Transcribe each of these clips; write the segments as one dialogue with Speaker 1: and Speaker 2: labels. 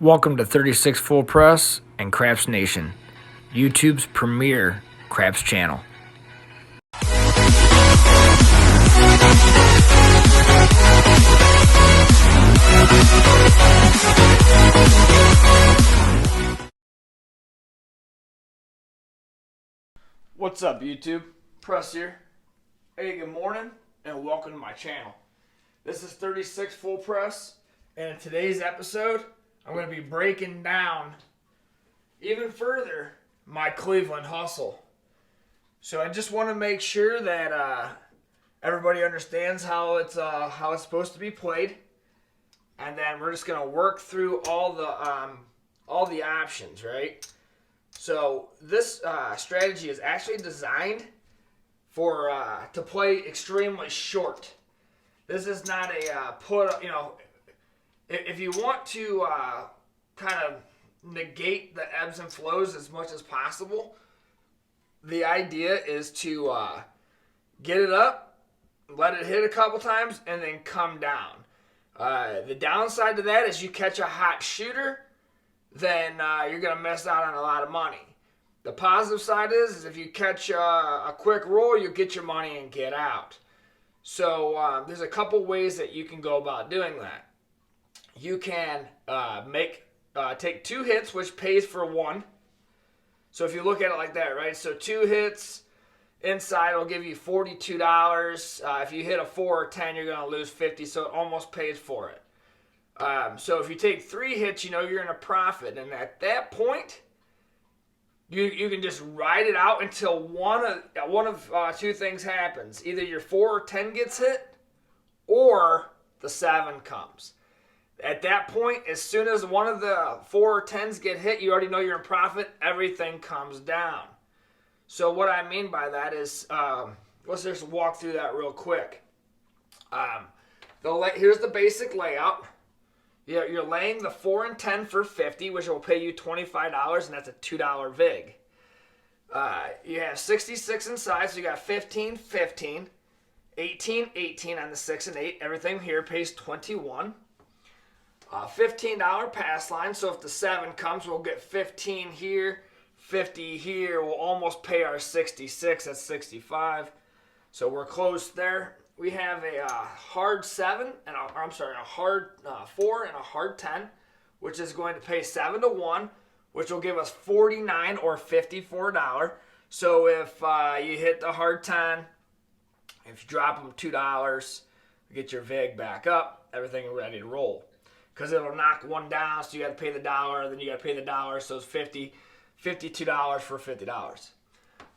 Speaker 1: Welcome to 36 Full Press and Craps Nation, YouTube's premier craps channel. What's up, YouTube? Press here. Hey, good morning, and welcome to my channel. This is 36 Full Press, and in today's episode, I'm going to be breaking down even further my Cleveland hustle. So I just want to make sure that everybody understands how it's supposed to be played, and then we're just going to work through all the options, right? So this strategy is actually designed for to play extremely short. This is not a if you want to kind of negate the ebbs and flows as much as possible, the idea is to get it up, let it hit a couple times, and then come down. The downside to that is you catch a hot shooter, then you're going to miss out on a lot of money. The positive side is if you catch a quick roll, you get your money and get out. So there's a couple ways that you can go about doing that. You can take 2 hits, which pays for 1. So if you look at it like that, right? So 2 hits inside will give you $42. If you hit a 4 or 10, you're going to lose 50, so it almost pays for it. So if you take 3 hits, you're in a profit. And at that point, you can just ride it out until one of 2 things happens. Either your 4 or 10 gets hit, or the 7 comes. At that point, as soon as one of the 4 or 10s get hit, you already know you're in profit. Everything comes down. So what I mean by that is, let's just walk through that real quick. Here's the basic layout. You're laying the 4 and 10 for 50, which will pay you $25, and that's a $2 vig. You have 66 inside, so you got 15, 15, 18, 18 on the 6 and 8. Everything here pays 21. $15 pass line, so if the 7 comes, we'll get 15 here, 50 here. We'll almost pay our 66 at 65. So we're close there. We have a hard 7, and a hard 4 and a hard 10, which is going to pay 7 to 1, which will give us $49 or $54. So if you hit the hard 10, if you drop them $2, you get your vig back up, everything ready to roll. Because it'll knock 1 down, so you got to pay the $1, then you got to pay the $1, so it's $52 for $50.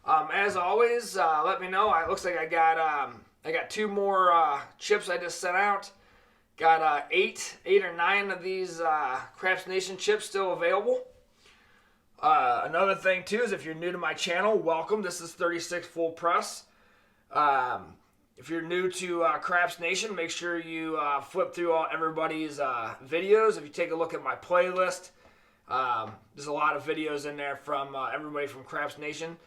Speaker 1: As always, let me know. It looks like I got 2 more chips I just sent out. Got 8 or 9 of these Craps Nation chips still available. Another thing too is if you're new to my channel, welcome. This is 36 Full Press. If you're new to Craps Nation, make sure you flip through everybody's videos. If you take a look at my playlist, there's a lot of videos in there from everybody from Craps Nation.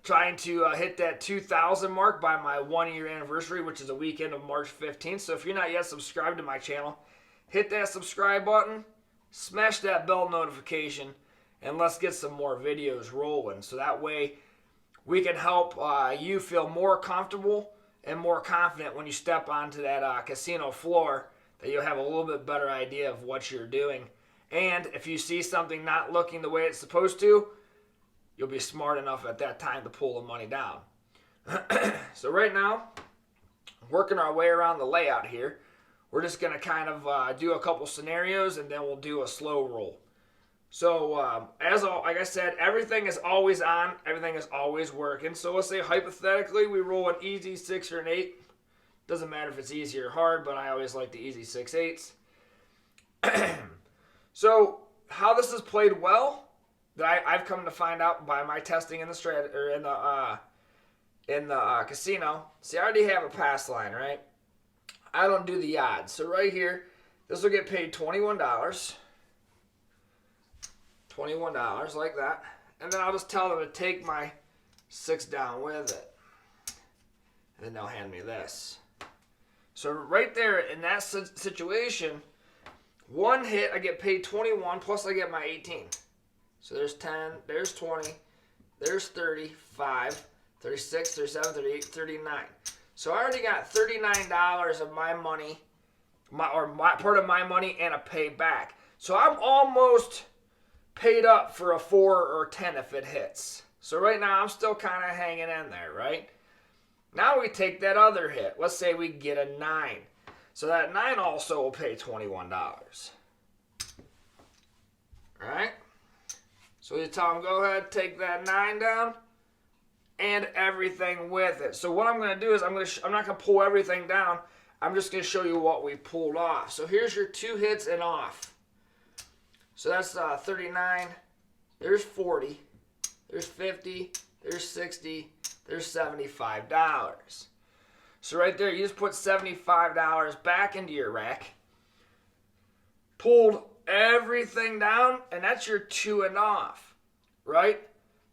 Speaker 1: Trying to hit that 2,000 mark by my 1-year anniversary, which is a weekend of March 15th. So if you're not yet subscribed to my channel, hit that subscribe button, smash that bell notification, and let's get some more videos rolling. So that way we can help you feel more comfortable and more confident when you step onto that casino floor, that you'll have a little bit better idea of what you're doing. And if you see something not looking the way it's supposed to, you'll be smart enough at that time to pull the money down. So right now, working our way around the layout here, we're just going to kind of do a couple scenarios, and then we'll do a slow roll. So like I said, everything is always on. Everything is always working. So let's say hypothetically we roll an easy 6 or an 8. Doesn't matter if it's easy or hard, but I always like the easy 6/8s. So how this is played well, that I've come to find out by my testing in the casino. See, I already have a pass line, right? I don't do the odds. So right here, this will get paid $21. $21 like that. And then I'll just tell them to take my 6 down with it. And then they'll hand me this. So right there in that situation, One hit, I get paid 21, plus I get my 18. So there's 10, there's 20, there's 35, 36, 37, 38, 39. So I already got $39 of my money, part of my money and a payback. So I'm almost paid up for a 4 or 10 if it hits. So right now I'm still kind of hanging in there, right? Now we take that other hit. Let's say we get a 9. So that 9 also will pay $21. Alright? So you tell them, go ahead, take that 9 down and everything with it. So what I'm going to do is I'm not going to pull everything down. I'm just going to show you what we pulled off. So here's your 2 hits and off. So that's 39. There's 40. There's 50. There's 60. There's $75. So right there, you just put $75 back into your rack. Pulled everything down, and that's your 2 and off, right?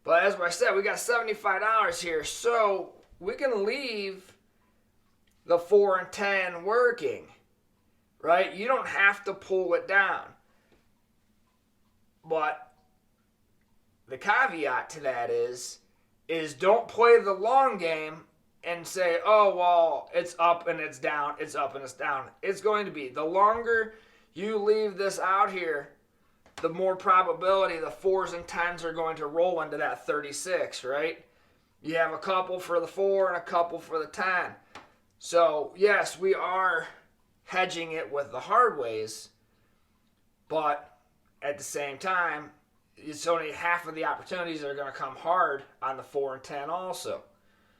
Speaker 1: But as I said, we got $75 here, so we can leave the 4 and 10 working, right? You don't have to pull it down. But the caveat to that is don't play the long game and say, oh, well, it's up and it's down, it's up and it's down. It's going to be, the longer you leave this out here, the more probability the 4s and 10s are going to roll into that 36, right? You have a couple for the 4 and a couple for the 10. So, yes, we are hedging it with the hard ways, but at the same time, it's only half of the opportunities that are going to come hard on the 4 and 10 also.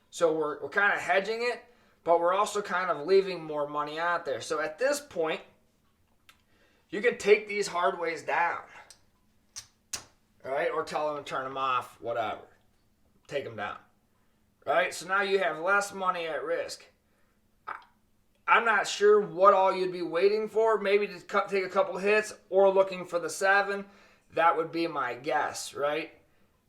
Speaker 1: So we're kind of hedging it, but we're also kind of leaving more money out there. So at this point, you can take these hard ways down, right? Or tell them to turn them off, whatever. Take them down, right? So now you have less money at risk. I'm not sure what all you'd be waiting for. Maybe to take a couple hits or looking for the 7. That would be my guess, right?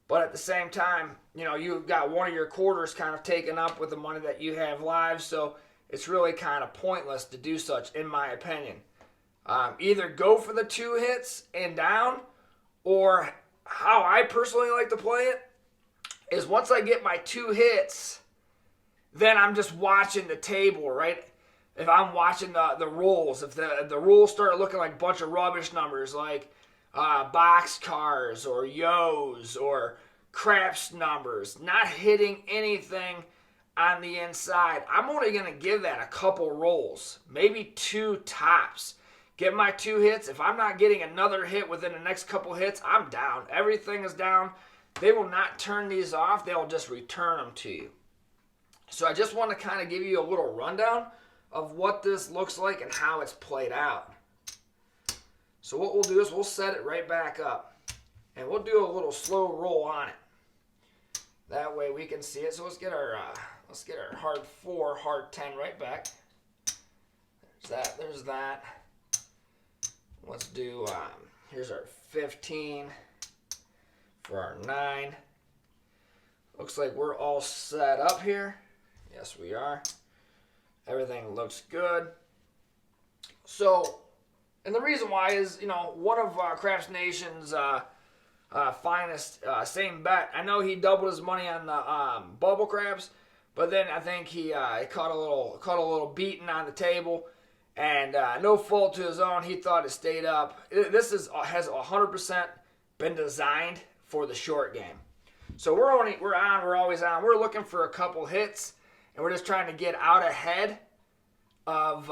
Speaker 1: But at the same time, you know, you've got one of your quarters kind of taken up with the money that you have live, so it's really kind of pointless to do such, in my opinion. Either go for the 2 hits and down, or how I personally like to play it is once I get my 2 hits, then I'm just watching the table, right? If I'm watching the rolls, if the rolls start looking like a bunch of rubbish numbers, like box cars or yos or craps numbers, not hitting anything on the inside, I'm only going to give that a couple rolls, maybe 2 tops. Get my 2 hits. If I'm not getting another hit within the next couple hits, I'm down. Everything is down. They will not turn these off. They'll just return them to you. So I just want to kind of give you a little rundown of what this looks like and how it's played out. So what we'll do is we'll set it right back up, and we'll do a little slow roll on it. That way we can see it. So let's get our hard 4, hard 10 right back. There's that. There's that. Let's do, here's our 15 for our 9. Looks like we're all set up here. Yes, we are. Everything looks good. So, and the reason why is, you know, one of Craps Nation's finest, same bet. I know he doubled his money on the bubble crabs, but then I think he caught a little beating on the table. And no fault to his own, he thought it stayed up. This has 100% been designed for the short game. So we're always on. We're looking for a couple hits, and we're just trying to get out ahead of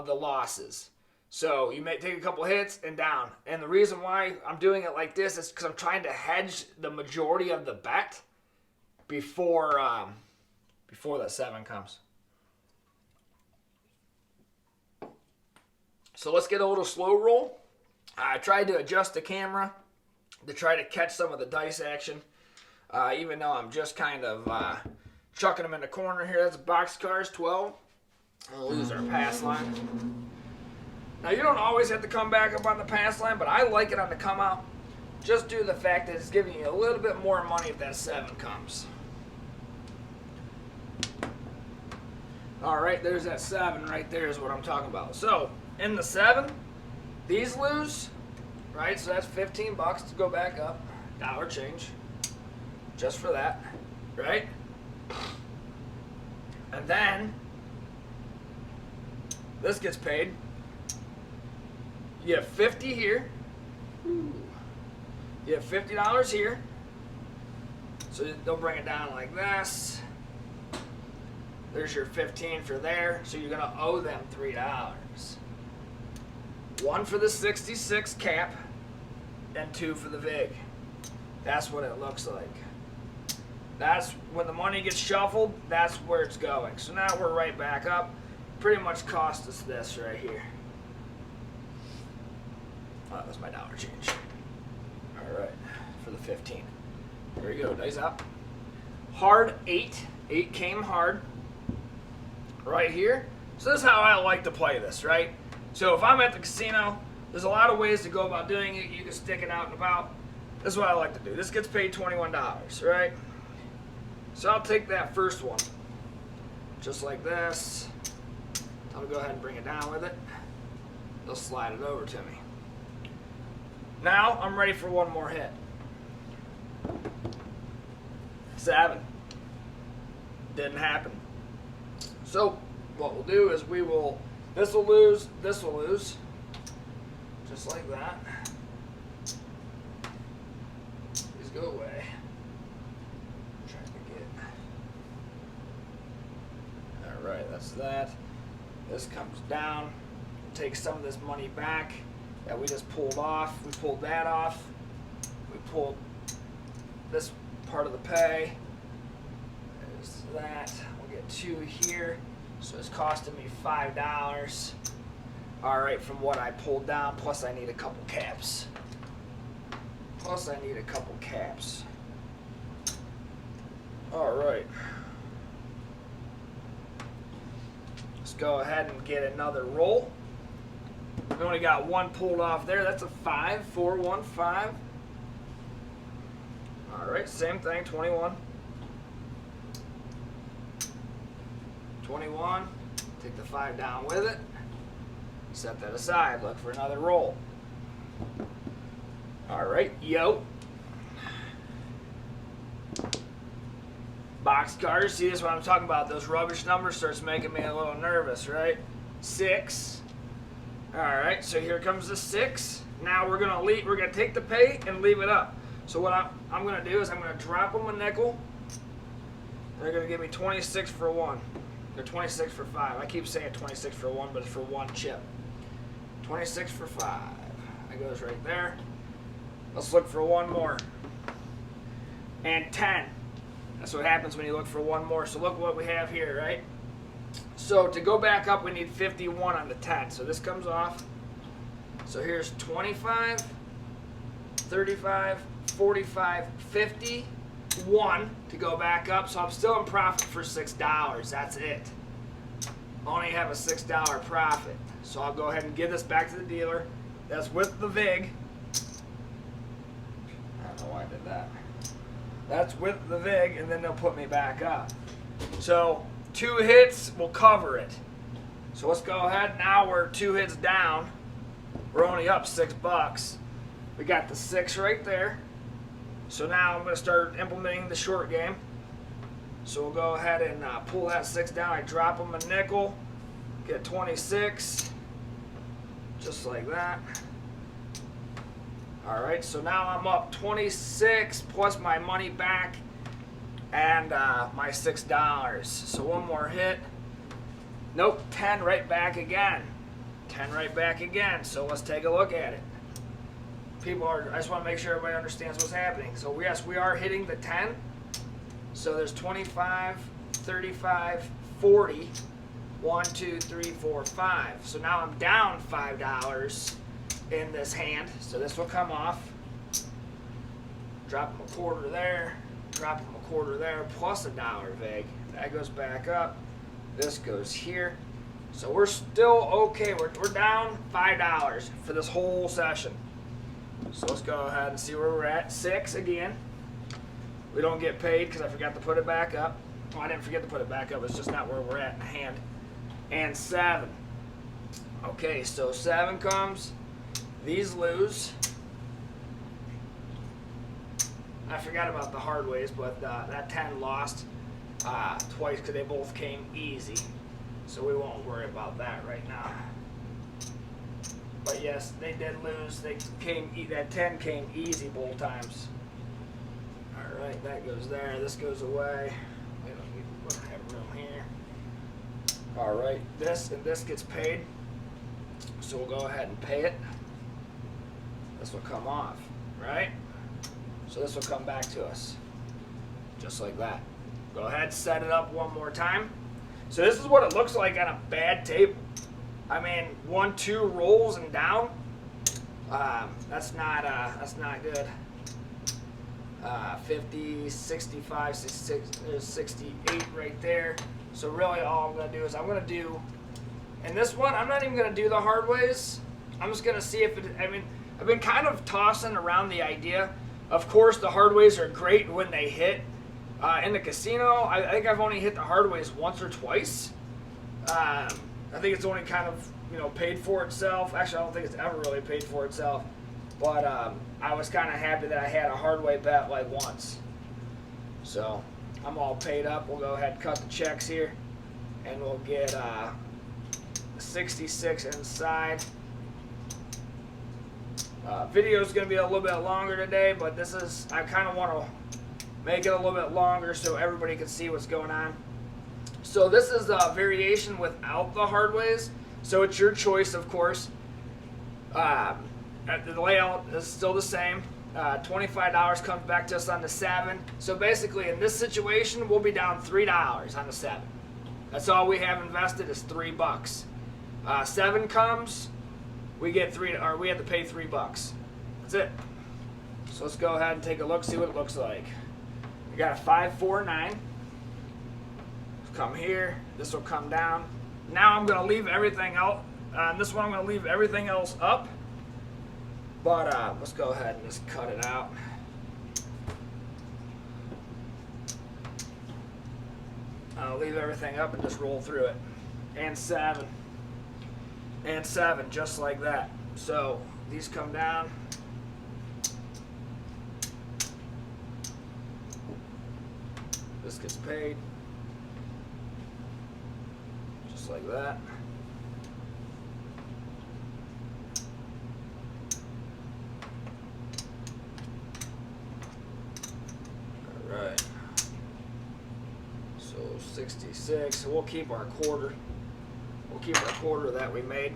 Speaker 1: the losses. So you may take a couple hits and down. And the reason why I'm doing it like this is because I'm trying to hedge the majority of the bet before that 7 comes. So let's get a little slow roll. I tried to adjust the camera to try to catch some of the dice action, even though I'm just kind of chucking them in the corner here. That's boxcars 12. We'll lose our pass line. Now you don't always have to come back up on the pass line, but I like it on the come out just due to the fact that it's giving you a little bit more money if that 7 comes. All right, there's that 7 right there is what I'm talking about. So in the 7, These lose, right? So that's 15 bucks to go back up. Dollar change. Just for that, right? And then this gets paid. You have 50 here. You have $50 here. So they'll bring it down like this. There's your 15 for there. So you're gonna owe them $3. One for the 66 cap and 2 for the VIG. That's what it looks like. That's when the money gets shuffled, that's where it's going. So now we're right back up. Pretty much cost us this right here. Oh, that was my dollar change. All right, for the 15. There you go, nice up. Hard 8. 8 came hard. Right here. So this is how I like to play this, right? So if I'm at the casino, there's a lot of ways to go about doing it. You can stick it out and about. This is what I like to do. This gets paid $21, right? So I'll take that first one, just like this. I'll go ahead and bring it down with it. They'll slide it over to me. Now I'm ready for one more hit. 7. Didn't happen. So what we'll do is this will lose, just like that. Please go away. I'm trying to get. All right, that's that. This comes down. We'll take some of this money back that we just pulled off. We pulled that off. We pulled this part of the pay. There's that. We'll get 2 here. So it's costing me $5. All right, from what I pulled down, plus I need a couple caps. All right. Let's go ahead and get another roll. We only got 1 pulled off there. That's a 5, 4, 1, 5. All right, same thing, 21. 21, take the 5 down with it, set that aside, look for another roll. All right, yo. Box cars, see this is what I'm talking about, those rubbish numbers starts making me a little nervous, right? 6, all right, so here comes the 6. Now we're gonna take the pay and leave it up. So what I'm gonna do is I'm gonna drop them a nickel. They're gonna give me 26 for 1. They're 26 for 5. I keep saying 26 for 1, but it's for 1 chip. 26 for 5. That goes right there. Let's look for 1 more. And 10. That's what happens when you look for 1 more. So look what we have here, right? So to go back up, we need 51 on the 10. So this comes off. So here's 25, 35, 45, 50. 1 to go back up, so I'm still in profit for $6. That's it. Only have a $6 profit. So I'll go ahead and give this back to the dealer. That's with the VIG. I don't know why I did that. That's with the VIG, and then they'll put me back up. So 2 hits will cover it. So let's go ahead. Now we're 2 hits down. We're only up $6. We got the 6 right there. So now I'm going to start implementing the short game. So we'll go ahead and pull that 6 down. I drop them a nickel, get 26, just like that. All right, so now I'm up 26 plus my money back and my $6. So 1 more hit. Nope, 10 right back again. 10 right back again. So let's take a look at it. I just want to make sure everybody understands what's happening. So yes, we are hitting the 10. So there's 25, 35, 40, 1, 2, 3, 4, 5. So now I'm down $5 in this hand. So this will come off. Drop them a quarter there, drop them a quarter there, plus $1 VIG. That goes back up. This goes here. So we're still okay. We're down $5 for this whole session. So let's go ahead and see where we're at. 6 again. We don't get paid because I forgot to put it back up. Well, I didn't forget to put it back up. It's just not where we're at in hand. And 7. Okay, so 7 comes. These lose. I forgot about the hard ways, but that 10 lost twice because they both came easy. So we won't worry about that right now. But yes, they did lose. That 10 came easy both times. All right, that goes there. This goes away. We don't have room here. All right, this and this gets paid. So we'll go ahead and pay it. This will come off, right? So this will come back to us, just like that. Go ahead, set it up one more time. So this is what it looks like on a bad table. I mean, 1, 2 rolls and down. That's not good. 50, 65, 66, there's 68 right there. So really all I'm gonna do is I'm gonna do, in this one, I'm not even gonna do the hard ways. I'm just gonna see if it, I mean, I've been kind of tossing around the idea. Of course, the hard ways are great when they hit. In the casino, I think I've only hit the hard ways once or twice. I think it's only kind of, paid for itself. Actually, I don't think it's ever really paid for itself. But I was kind of happy that I had a hard way bet like once. So I'm all paid up. We'll go ahead and cut the checks here. And we'll get 66 inside. Video is going to be a little bit longer today, but I kind of want to make it a little bit longer so everybody can see what's going on. So this is a variation without the hard ways. So it's your choice, of course. The layout is still the same. $25 comes back to us on the 7. So basically in this situation, we'll be down $3 on the 7. That's all we have invested is $3. 7 comes, we get we have to pay $3. That's it. So let's go ahead and take a look, see what it looks like. We got a 5, 4, 9. Come here. This will come down. Now I'm going to leave everything out. On this one, I'm going to leave everything else up. But let's go ahead and just cut it out. I'll leave everything up and just roll through it. And 7. And 7, just like that. So these come down. This gets paid. Just like that. All right. So 66. So we'll keep our quarter. We'll keep our quarter that we made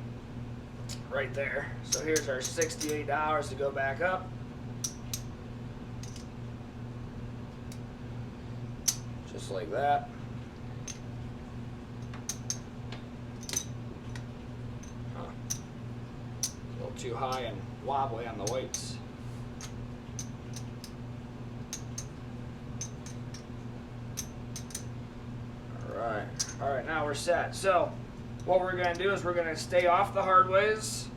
Speaker 1: right there. So here's our $68 to go back up. Just like that. A little too high and wobbly on the weights. All right, now we're set. So what we're going to do is we're going to stay off the hard ways.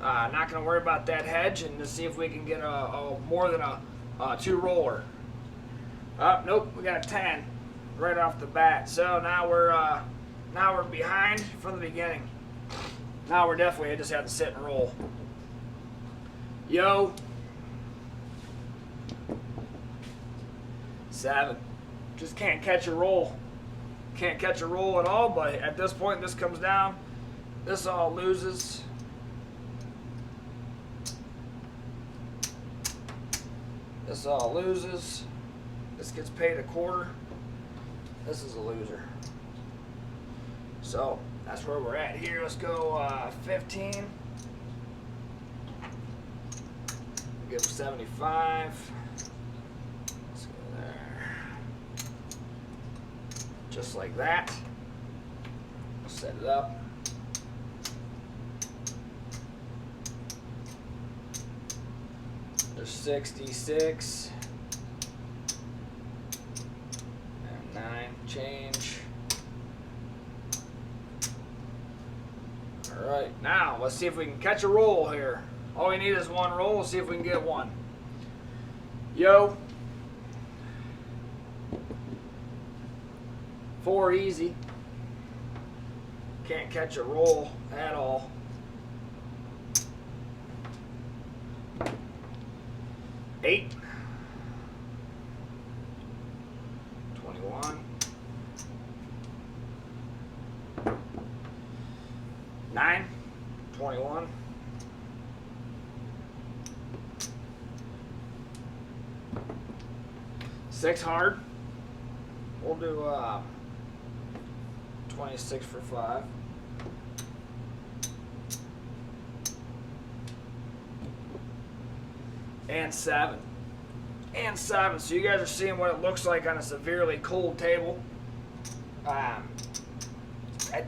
Speaker 1: Not going to worry about that hedge and to see if we can get a more than a 2 roller. Nope, we got a 10 right off the bat. So now we're behind from the beginning. Now we're definitely just have to sit and roll. Yo. 7. Just can't catch a roll. Can't catch a roll at all, but at this point this comes down. This all loses. This all loses. This gets paid a quarter. This is a loser. So that's where we're at here. Let's go 15. Give 75. Let's go there. Just like that. Set it up. There's 66. And 9 change. Alright, now let's see if we can catch a roll here. All we need is 1 roll. Let's see if we can get 1. Yo. 4 easy. Can't catch a roll at all. 8, 21, 9, 21, 6 hard. We'll do 26 for 5. And 7. And 7. So you guys are seeing what it looks like on a severely cold table. At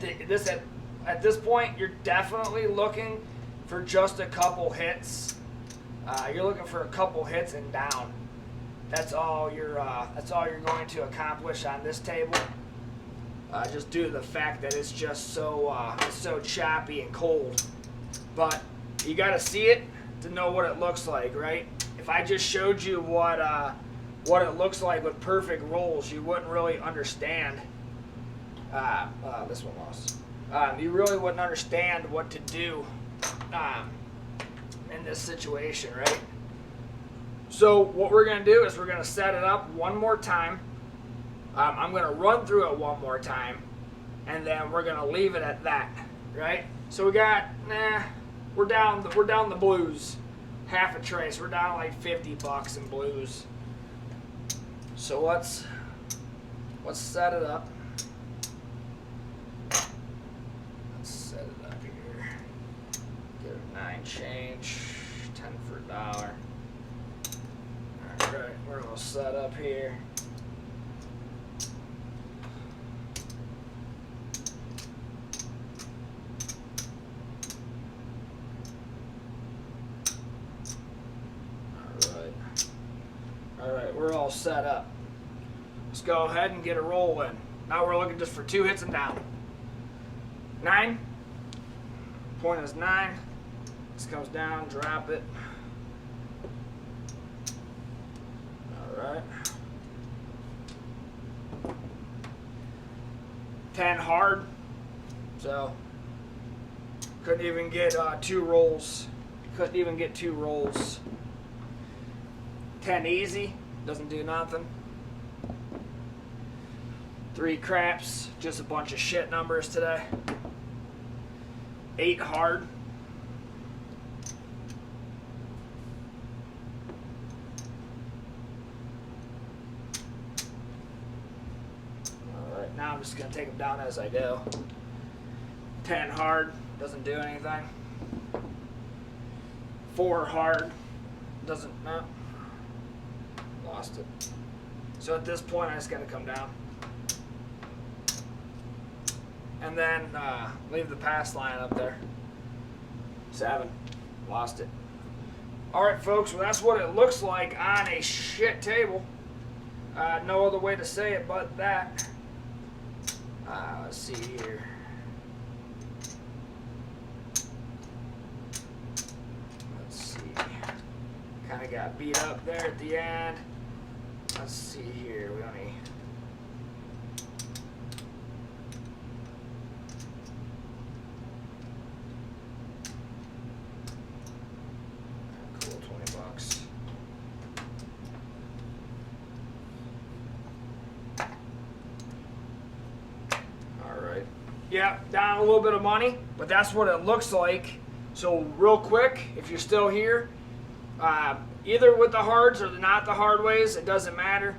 Speaker 1: this point, you're definitely looking for just a couple hits. You're looking for a couple hits and down. That's all you're going to accomplish on this table. Just due to the fact that it's just so choppy and cold. But you got to see it to know what it looks like, right? If I just showed you what it looks like with perfect rolls, you wouldn't really understand. This one lost. You really wouldn't understand what to do in this situation, right? So what we're going to do is we're going to set it up one more time. I'm going to run through it one more time, and then we're going to leave it at that, right? So we got, we're down the blues, half a trace. We're down like $50 in blues. So let's set it up. Let's set it up here. Get a 9 change, 10 for $1. All right, we're gonna set up here. Alright, we're all set up. Let's go ahead and get a roll in. Now we're looking just for 2 hits and down. 9. Point is 9. This comes down, drop it. Alright. 10 hard. So, couldn't even get 2 rolls. Couldn't even get 2 rolls. 10 easy, doesn't do nothing. 3 craps, just a bunch of shit numbers today. 8 hard. Alright, now I'm just going to take them down as I go. 10 hard, doesn't do anything. 4 hard, doesn't, no. Lost it. So at this point, I just got to come down. And then leave the pass line up there. 7. Lost it. Alright, folks, well, that's what it looks like on a shit table. No other way to say it but that. Let's see here. Let's see. Kind of got beat up there at the end. Let's see here. We only. Cool, $20. All right. Yeah, down a little bit of money, but that's what it looks like. So real quick, if you're still here, either with the hards or not the hard ways, it doesn't matter.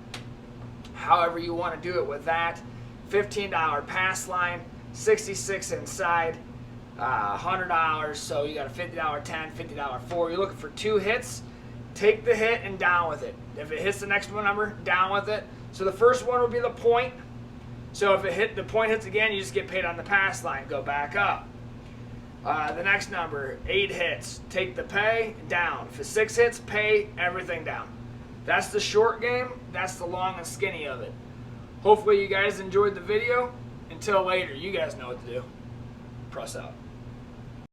Speaker 1: However you want to do it with that. $15 pass line, 66 inside, $100. So you got a $50 10, $50 4. You're looking for 2 hits. Take the hit and down with it. If it hits the next one number, down with it. So the first one would be the point. So if the point hits again, you just get paid on the pass line. Go back up. The next number, 8 hits. Take the pay, down. If it's 6 hits, pay everything down. That's the short game. That's the long and skinny of it. Hopefully you guys enjoyed the video. Until later, you guys know what to do. Press out.